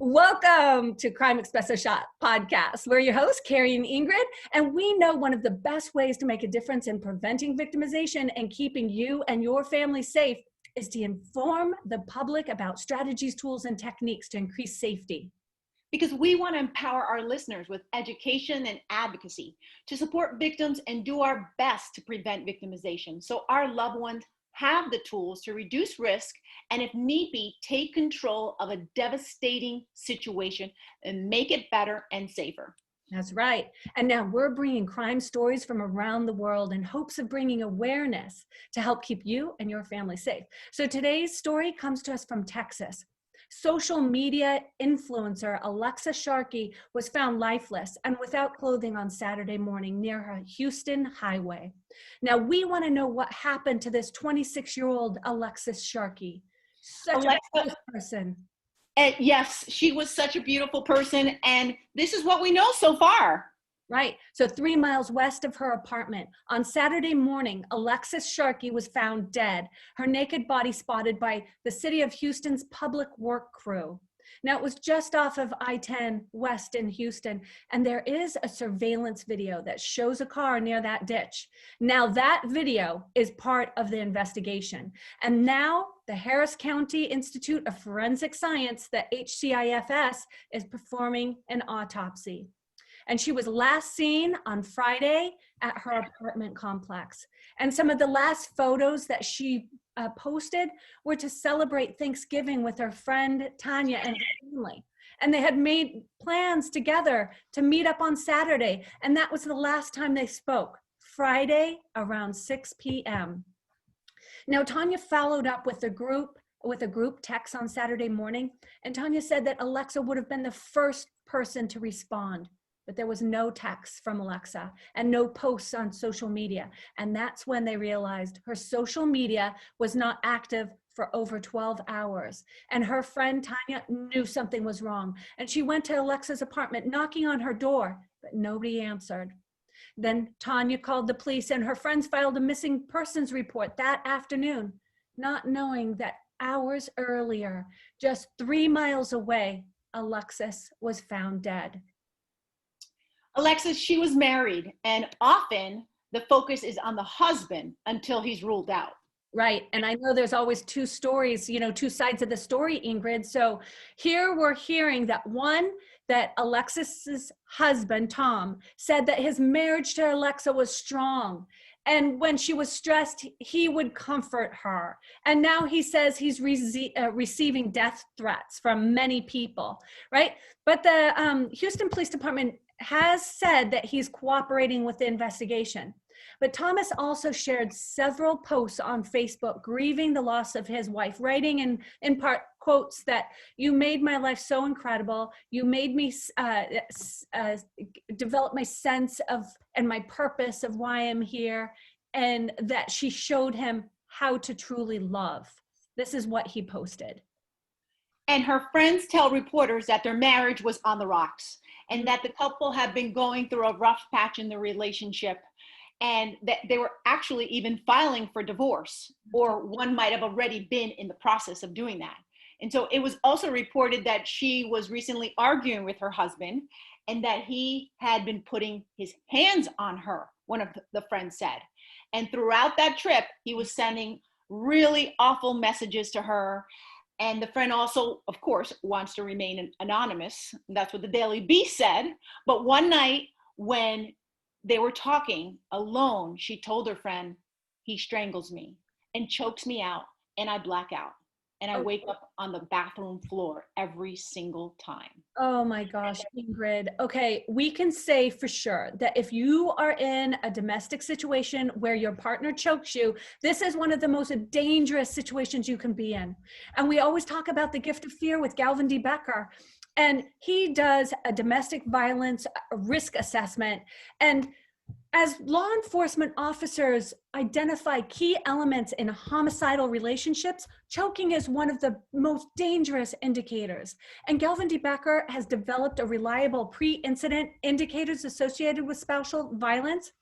Welcome to Crime Espresso Shot podcast. We're your hosts, Carrie and Ingrid, and we know one of the best ways to make a difference in preventing victimization and keeping you and your family safe is to inform the public about strategies, tools, and techniques to increase safety. Because we want to empower our listeners with education and advocacy to support victims and do our best to prevent victimization so our loved ones have the tools to reduce risk and, if need be, take control of a devastating situation and make it better and safer. That's right. And now we're bringing crime stories from around the world in hopes of bringing awareness to help keep you and your family safe. So today's story comes to us from Texas. Social media influencer Alexis Sharkey was found lifeless and without clothing on Saturday morning near her Houston highway. Now we want to know what happened to this 26-year-old Alexis Sharkey. Such a nice person. Yes, she was such a beautiful person, and this is what we know so far. Right. So 3 miles west of her apartment, on Saturday morning, Alexis Sharkey was found dead, her naked body spotted by the city of Houston's public work crew. Now, it was just off of I-10 West in Houston, and there is a surveillance video that shows a car near that ditch. Now, that video is part of the investigation. And now the Harris County Institute of Forensic Science, the HCIFS, is performing an autopsy. And she was last seen on Friday at her apartment complex. And some of the last photos that she posted were to celebrate Thanksgiving with her friend Tanya and her family. And they had made plans together to meet up on Saturday. And that was the last time they spoke, Friday around 6 p.m. Now, Tanya followed up with a group text on Saturday morning. And Tanya said that Alexa would have been the first person to respond. But there was no text from Alexa and no posts on social media. And that's when they realized her social media was not active for over 12 hours. And her friend Tanya knew something was wrong. And she went to Alexa's apartment, knocking on her door, but nobody answered. Then Tanya called the police, and her friends filed a missing persons report that afternoon, not knowing that hours earlier, just 3 miles away, Alexis was found dead. Alexis, she was married, and often the focus is on the husband until he's ruled out. Right. And I know there's always two stories, two sides of the story, Ingrid. So here we're hearing that Alexis's husband, Tom, said that his marriage to Alexa was strong. And when she was stressed, he would comfort her. And now he says he's receiving death threats from many people, right? But the Houston Police Department has said that he's cooperating with the investigation. But Thomas also shared several posts on Facebook grieving the loss of his wife, writing in part quotes that "You made my life so incredible. You made me develop my sense of and my purpose of why I'm here," and that she showed him how to truly love. This is what he posted. And her friends tell reporters that their marriage was on the rocks and that the couple had been going through a rough patch in their relationship, and that they were actually even filing for divorce, or one might have already been in the process of doing that. And so it was also reported that she was recently arguing with her husband and that he had been putting his hands on her, one of the friends said. And throughout that trip, he was sending really awful messages to her. And the friend also, of course, wants to remain anonymous. That's what the Daily Beast said. But one night when they were talking alone, she told her friend, "He strangles me and chokes me out, and I black out. And I wake up on the bathroom floor every single time." Oh my gosh, Ingrid. Okay, we can say for sure that if you are in a domestic situation where your partner chokes you, this is one of the most dangerous situations you can be in. And we always talk about the gift of fear with Galvin D. Becker. And he does a domestic violence risk assessment. And as law enforcement officers identify key elements in homicidal relationships, choking is one of the most dangerous indicators. And Galvin D. Becker has developed a reliable pre-incident indicators associated with spousal violence.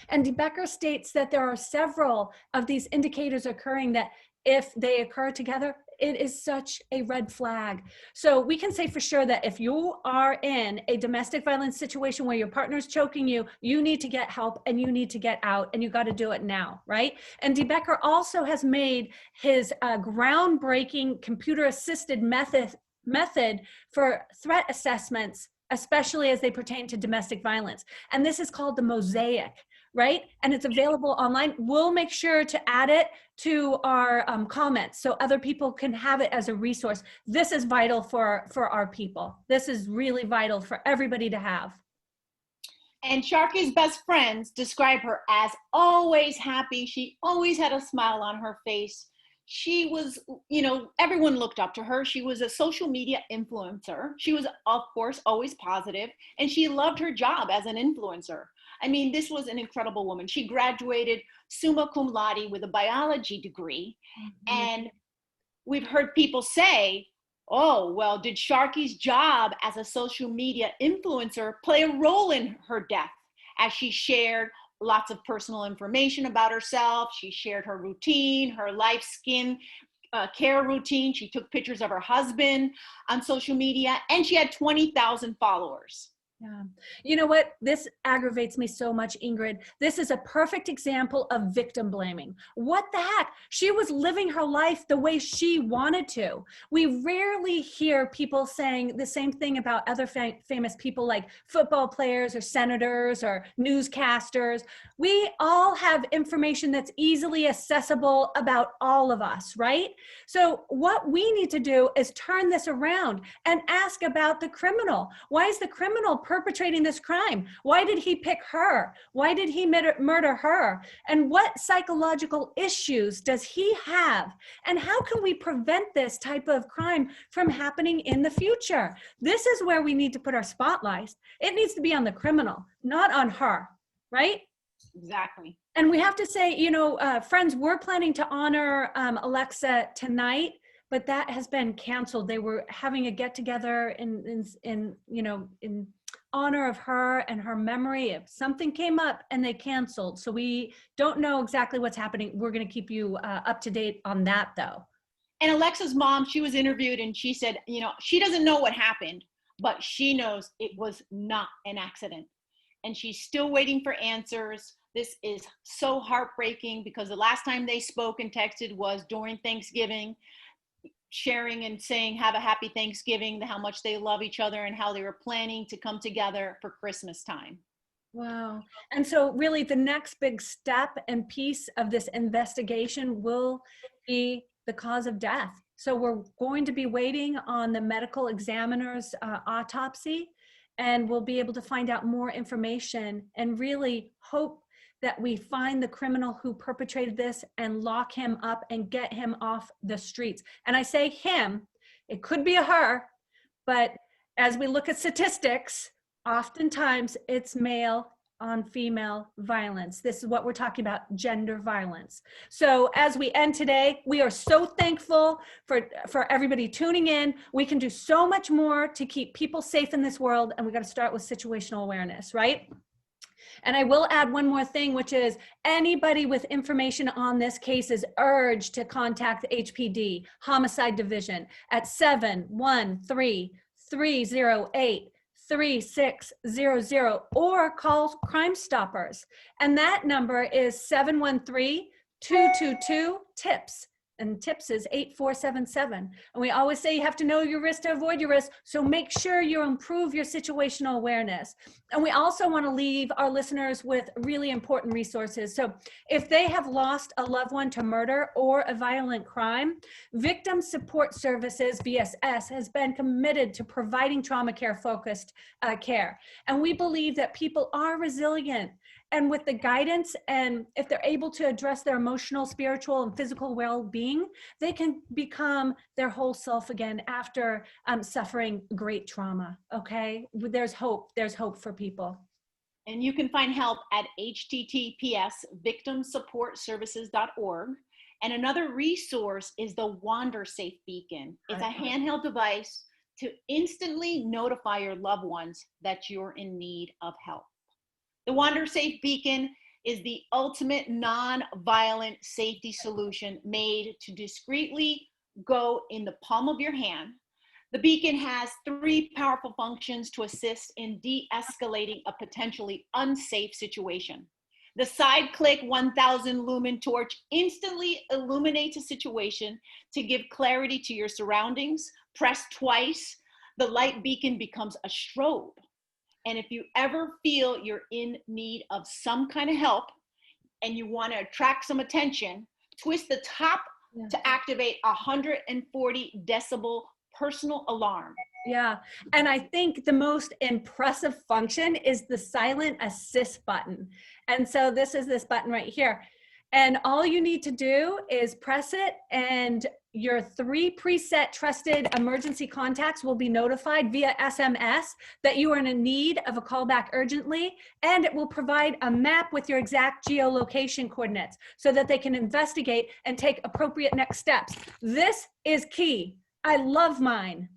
And Becker states that there are several of these indicators occurring that if they occur together, it is such a red flag. So we can say for sure that if you are in a domestic violence situation where your partner's choking you, you need to get help and you need to get out, and you got to do it now, right? And De Becker also has made his groundbreaking computer-assisted method for threat assessments, especially as they pertain to domestic violence. And this is called the Mosaic, right? And it's available online. We'll make sure to add it to our comments so other people can have it as a resource. This is vital for our people. This is really vital for everybody to have. And Sharkey's best friends describe her as always happy. She always had a smile on her face. She was, everyone looked up to her. She was a social media influencer. She was, of course, always positive, and she loved her job as an influencer. I mean, this was an incredible woman. She graduated summa cum laude with a biology degree. Mm-hmm. And we've heard people say, oh, well, did Sharkey's job as a social media influencer play a role in her death? As she shared lots of personal information about herself. She shared her routine, her life skin care routine. She took pictures of her husband on social media, and she had 20,000 followers. Yeah. You know what? This aggravates me so much, Ingrid. This is a perfect example of victim blaming. What the heck? She was living her life the way she wanted to. We rarely hear people saying the same thing about other famous people like football players or senators or newscasters. We all have information that's easily accessible about all of us, right? So what we need to do is turn this around and ask about the criminal. Why is the criminal perpetrating this crime? Why did he pick her? Why did he murder her? And what psychological issues does he have? And how can we prevent this type of crime from happening in the future? This is where we need to put our spotlight. It needs to be on the criminal, not on her, right? Exactly. And we have to say, friends, we're planning to honor Alexa tonight, but that has been canceled. They were having a get together in honor of her and her memory. If something came up and they canceled, so we don't know exactly what's happening. We're going to keep you up to date on that, though. And Alexa's mom, she was interviewed, and she said, she doesn't know what happened, but she knows it was not an accident. And she's still waiting for answers. This is so heartbreaking because the last time they spoke and texted was during Thanksgiving, sharing and saying, have a happy Thanksgiving, how much they love each other and how they were planning to come together for Christmas time. Wow. And so really the next big step and piece of this investigation will be the cause of death. So we're going to be waiting on the medical examiner's autopsy, and we'll be able to find out more information and really hope that we find the criminal who perpetrated this and lock him up and get him off the streets. And I say him, it could be a her, but as we look at statistics, oftentimes it's male on female violence. This is what we're talking about, gender violence. So as we end today, we are so thankful for everybody tuning in. We can do so much more to keep people safe in this world, and we got to start with situational awareness, right? And I will add one more thing, which is anybody with information on this case is urged to contact the HPD Homicide Division at 713-308-3600 or call Crime Stoppers. And that number is 713-222-TIPS. And TIPS is 8477. And we always say you have to know your risk to avoid your risk. So make sure you improve your situational awareness. And we also want to leave our listeners with really important resources. So if they have lost a loved one to murder or a violent crime, Victim Support Services, VSS, has been committed to providing trauma care focused care. And we believe that people are resilient. And with the guidance, and if they're able to address their emotional, spiritual, and physical well-being, they can become their whole self again after suffering great trauma, okay? There's hope for people. And you can find help at https://victimsupportservices.org. And another resource is the Wandersafe beacon. It's a handheld device to instantly notify your loved ones that you're in need of help. The Wandersafe beacon is the ultimate non-violent safety solution made to discreetly go in the palm of your hand. The beacon has 3 powerful functions to assist in de-escalating a potentially unsafe situation. The side click 1000 lumen torch instantly illuminates a situation to give clarity to your surroundings. Press twice, the light beacon becomes a strobe. And if you ever feel you're in need of some kind of help and you want to attract some attention, twist the top to activate a 140 decibel personal alarm. Yeah. And I think the most impressive function is the silent assist button. And so this is this button right here. And all you need to do is press it, and your 3 preset trusted emergency contacts will be notified via SMS that you are in need of a callback urgently, and it will provide a map with your exact geolocation coordinates so that they can investigate and take appropriate next steps. This is key. I love mine.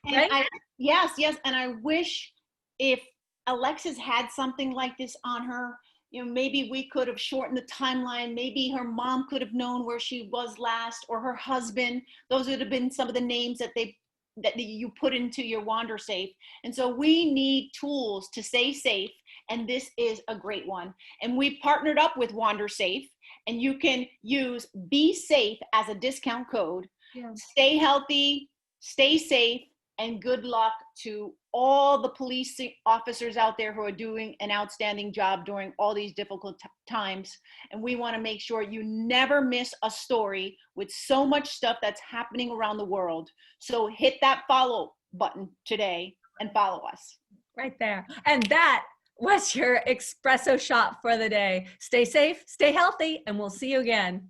Right? Yes, and I wish if Alexis had something like this on her, maybe we could have shortened the timeline. Maybe her mom could have known where she was last, or her husband. Those would have been some of the names that you put into your Wandersafe. And so we need tools to stay safe, and this is a great one. And we partnered up with Wandersafe, and you can use Be Safe as a discount code. Yeah. Stay healthy, stay safe, and good luck to all the police officers out there who are doing an outstanding job during all these difficult times. And we want to make sure you never miss a story with so much stuff that's happening around the world. So hit that follow button today and follow us. Right there. And that was your espresso shot for the day. Stay safe, stay healthy, and we'll see you again.